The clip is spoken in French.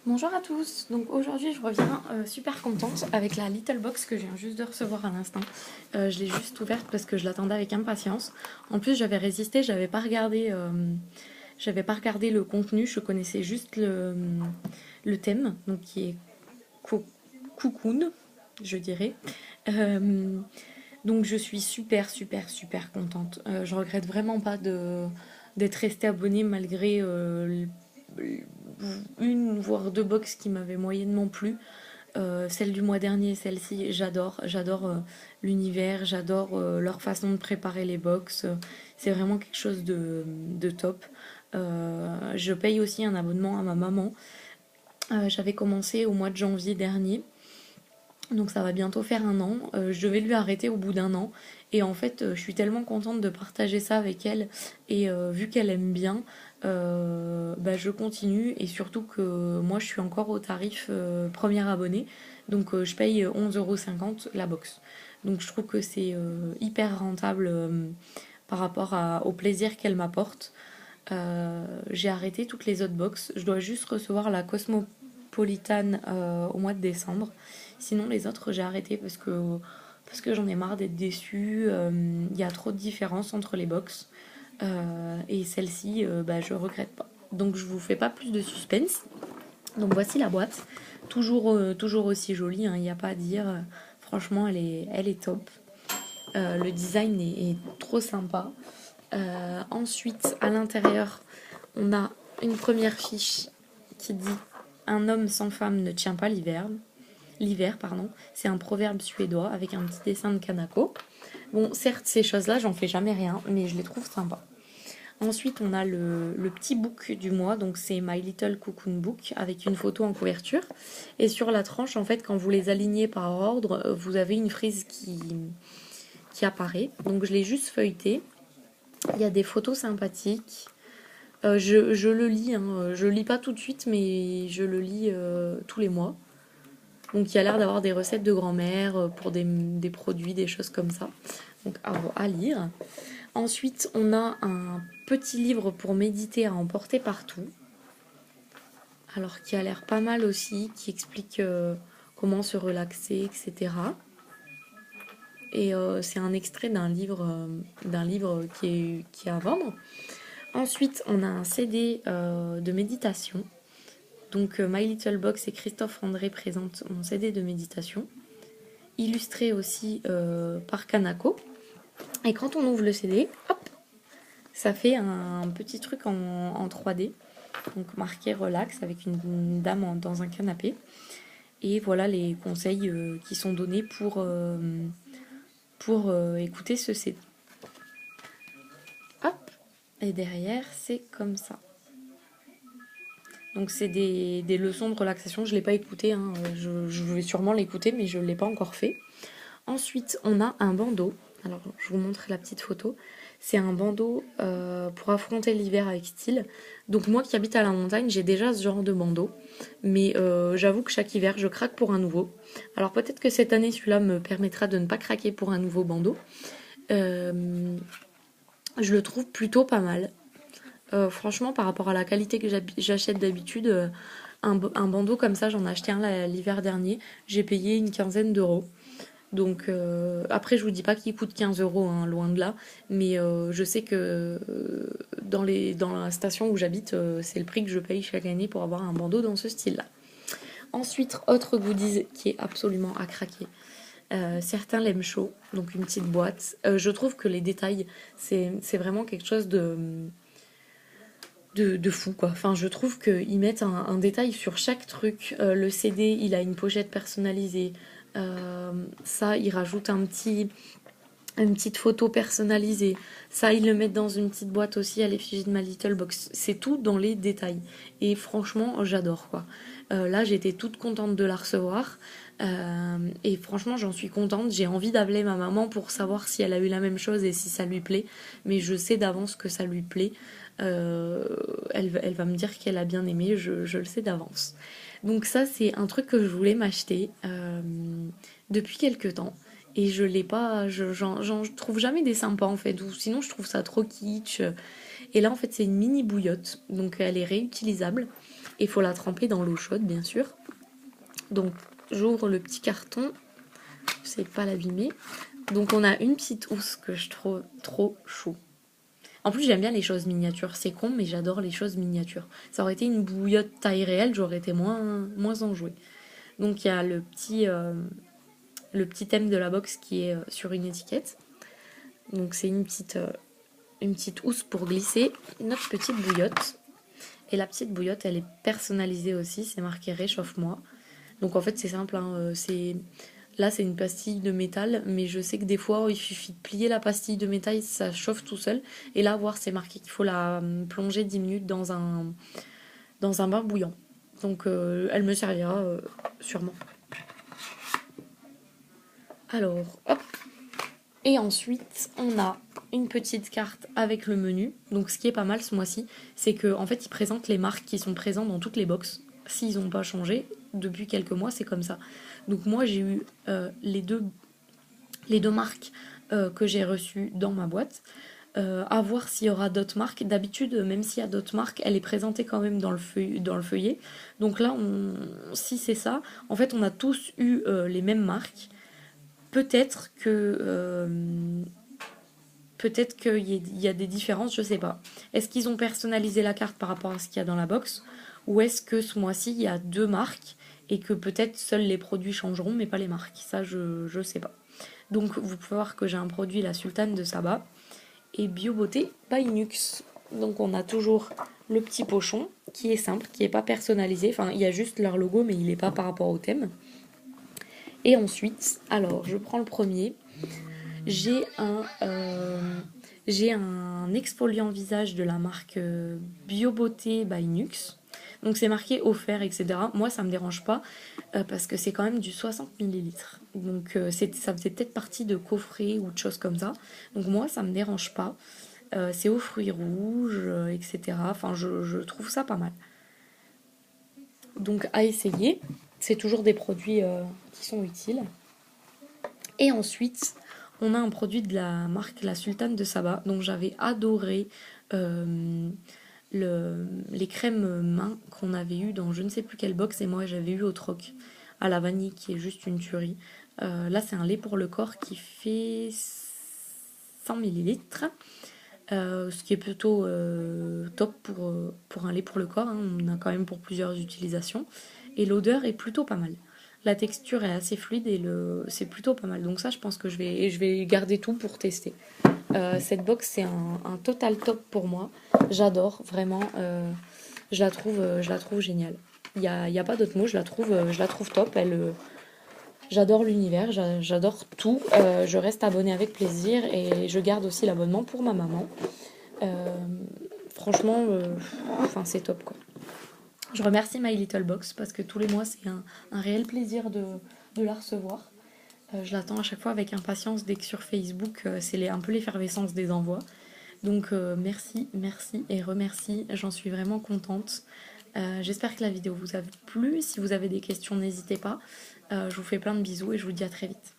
Bonjour à tous, donc aujourd'hui je reviens super contente avec la Little Box que je viens juste de recevoir à l'instant. Je l'ai juste ouverte parce que je l'attendais avec impatience. En plus j'avais résisté, j'avais pas regardé le contenu, je connaissais juste le thème, donc qui est cocoon, je dirais. Euh, donc je suis super contente. Je regrette vraiment pas d'être restée abonnée malgré une voire deux box qui m'avaient moyennement plu. Celle du mois dernier, celle-ci, j'adore l'univers, j'adore leur façon de préparer les box. C'est vraiment quelque chose de top. Je paye aussi un abonnement à ma maman. J'avais commencé au mois de janvier dernier. Donc ça va bientôt faire un an. Je devais lui arrêter au bout d'un an. Et en fait, je suis tellement contente de partager ça avec elle. Et vu qu'elle aime bien, je continue. Et surtout que moi, je suis encore au tarif premier abonné. Donc je paye 11,50 € la box. Donc je trouve que c'est hyper rentable par rapport au plaisir qu'elle m'apporte. J'ai arrêté toutes les autres box. Je dois juste recevoir la Cosmopolitan au mois de décembre. Sinon, les autres, j'ai arrêté parce que j'en ai marre d'être déçue. Il y a trop de différences entre les box. Et celle-ci, je regrette pas. Donc, je vous fais pas plus de suspense. Donc, voici la boîte. Toujours aussi jolie, il n'y a pas à dire. Franchement, elle est top. Le design est trop sympa. Ensuite, à l'intérieur, on a une première fiche qui dit un homme sans femme ne tient pas l'hiver. L'hiver, pardon. C'est un proverbe suédois avec un petit dessin de Kanako. Bon, certes, ces choses-là, j'en fais jamais rien, mais je les trouve sympas. Ensuite, on a le petit book du mois, donc c'est My Little Cocoon Book avec une photo en couverture. Et sur la tranche, en fait, quand vous les alignez par ordre, vous avez une frise qui apparaît. Donc je l'ai juste feuilleté. Il y a des photos sympathiques. Je le lis, hein. Je le lis pas tout de suite, mais je le lis tous les mois. Donc il y a l'air d'avoir des recettes de grand-mère pour des produits, des choses comme ça. Donc à lire. Ensuite, on a un petit livre pour méditer à emporter partout. Alors qui a l'air pas mal aussi, qui explique comment se relaxer, etc. Et c'est un extrait d'un livre qui est à vendre. Ensuite, on a un CD de méditation. Donc My Little Box et Christophe André présentent mon CD de méditation, illustré aussi par Kanako. Et quand on ouvre le CD, hop, ça fait un petit truc en 3D, donc marqué relax avec une dame dans un canapé. Et voilà les conseils qui sont donnés pour écouter ce CD. Hop, et derrière c'est comme ça. Donc c'est des leçons de relaxation, je ne l'ai pas écouté, hein. Je vais sûrement l'écouter mais je ne l'ai pas encore fait. Ensuite on a un bandeau, alors je vous montre la petite photo. C'est un bandeau pour affronter l'hiver avec style. Donc moi qui habite à la montagne, j'ai déjà ce genre de bandeau. Mais j'avoue que chaque hiver, je craque pour un nouveau. Alors peut-être que cette année, celui-là me permettra de ne pas craquer pour un nouveau bandeau. Je le trouve plutôt pas mal. Franchement, par rapport à la qualité que j'achète d'habitude, un bandeau comme ça, j'en ai acheté un l'hiver dernier. J'ai payé une quinzaine d'euros. Donc après, je vous dis pas qu'il coûte 15 €, hein, loin de là. Mais je sais que dans la station où j'habite, c'est le prix que je paye chaque année pour avoir un bandeau dans ce style-là. Ensuite, autre goodies qui est absolument à craquer. Certains l'aiment chaud, donc une petite boîte. Je trouve que les détails, c'est vraiment quelque chose de fou quoi. Enfin, je trouve qu'ils mettent un détail sur chaque truc. Le CD, il a une pochette personnalisée. Ça, ils rajoutent une petite photo personnalisée. Ça, ils le mettent dans une petite boîte aussi à l'effigie de ma Little Box. C'est tout dans les détails. Et franchement, j'adore quoi. Là, j'étais toute contente de la recevoir. Et franchement, j'en suis contente. J'ai envie d'appeler ma maman pour savoir si elle a eu la même chose et si ça lui plaît. Mais je sais d'avance que ça lui plaît. Elle va me dire qu'elle a bien aimé. Je le sais d'avance. Donc ça, c'est un truc que je voulais m'acheter depuis quelques temps. Et je l'ai pas, j'en trouve jamais des sympas en fait, ou sinon je trouve ça trop kitsch. Et là en fait c'est une mini bouillotte, donc elle est réutilisable. Et il faut la tremper dans l'eau chaude, bien sûr. Donc, j'ouvre le petit carton. Je sais pas l'abîmer. Donc, on a une petite housse que je trouve trop chou. En plus, j'aime bien les choses miniatures. C'est con, mais j'adore les choses miniatures. Ça aurait été une bouillotte taille réelle, j'aurais été moins enjouée. Donc, il y a le petit thème de la box qui est sur une étiquette. Donc, c'est une petite housse pour glisser notre petite bouillotte. Et la petite bouillotte, elle est personnalisée aussi. C'est marqué réchauffe-moi. Donc, en fait, c'est simple. Hein, Là, c'est une pastille de métal, mais je sais que des fois, il suffit de plier la pastille de métal, ça chauffe tout seul. Et là, voir, c'est marqué qu'il faut la plonger 10 minutes dans un bain bouillant. Donc, elle me servira sûrement. Alors, hop. Et ensuite, on a une petite carte avec le menu. Donc, ce qui est pas mal ce mois-ci, c'est qu'en fait, ils présentent les marques qui sont présentes dans toutes les box. S'ils n'ont pas changé, depuis quelques mois, c'est comme ça. Donc moi, j'ai eu les deux marques que j'ai reçues dans ma boîte. À voir s'il y aura d'autres marques. D'habitude, même s'il y a d'autres marques, elle est présentée quand même dans le feuillet. Donc là, si c'est ça, en fait, on a tous eu les mêmes marques. Peut-être qu'il y a des différences, je sais pas. Est-ce qu'ils ont personnalisé la carte par rapport à ce qu'il y a dans la box? Ou est-ce que ce mois-ci, il y a deux marques et que peut-être seuls les produits changeront, mais pas les marques? Ça, je sais pas. Donc, vous pouvez voir que j'ai un produit, la Sultane de Saba, et Bio Beauté by Nux. Donc, on a toujours le petit pochon, qui est simple, qui n'est pas personnalisé. Enfin, il y a juste leur logo, mais il n'est pas par rapport au thème. Et ensuite, alors, je prends le premier. J'ai un exfoliant visage de la marque Bio Beauté by Nux. Donc c'est marqué offert, etc. Moi, ça me dérange pas parce que c'est quand même du 60 ml. Donc ça faisait peut-être partie de coffrets ou de choses comme ça. Donc moi, ça me dérange pas. C'est aux fruits rouges, etc. Enfin, je trouve ça pas mal. Donc à essayer. C'est toujours des produits qui sont utiles. Et ensuite, on a un produit de la marque La Sultane de Saba. Donc j'avais adoré les crèmes mains qu'on avait eu dans je ne sais plus quelle box, et moi j'avais eu au troc à la vanille qui est juste une tuerie. Là c'est un lait pour le corps qui fait 100 millilitres, ce qui est plutôt top pour un lait pour le corps. Hein. On a quand même pour plusieurs utilisations et l'odeur est plutôt pas mal. La texture est assez fluide et c'est plutôt pas mal. Donc ça, je pense que je vais garder tout pour tester. Cette box, c'est un total top pour moi. J'adore, vraiment. Je la trouve géniale. Il y a pas d'autre mot, je la trouve top. J'adore l'univers, j'adore tout. Je reste abonnée avec plaisir et je garde aussi l'abonnement pour ma maman. Franchement, c'est top, quoi. Je remercie My Little Box parce que tous les mois, c'est un réel plaisir de la recevoir. Je l'attends à chaque fois avec impatience dès que sur Facebook, c'est un peu l'effervescence des envois. Donc merci et remercie, j'en suis vraiment contente. J'espère que la vidéo vous a plu. Si vous avez des questions, n'hésitez pas. Je vous fais plein de bisous et je vous dis à très vite.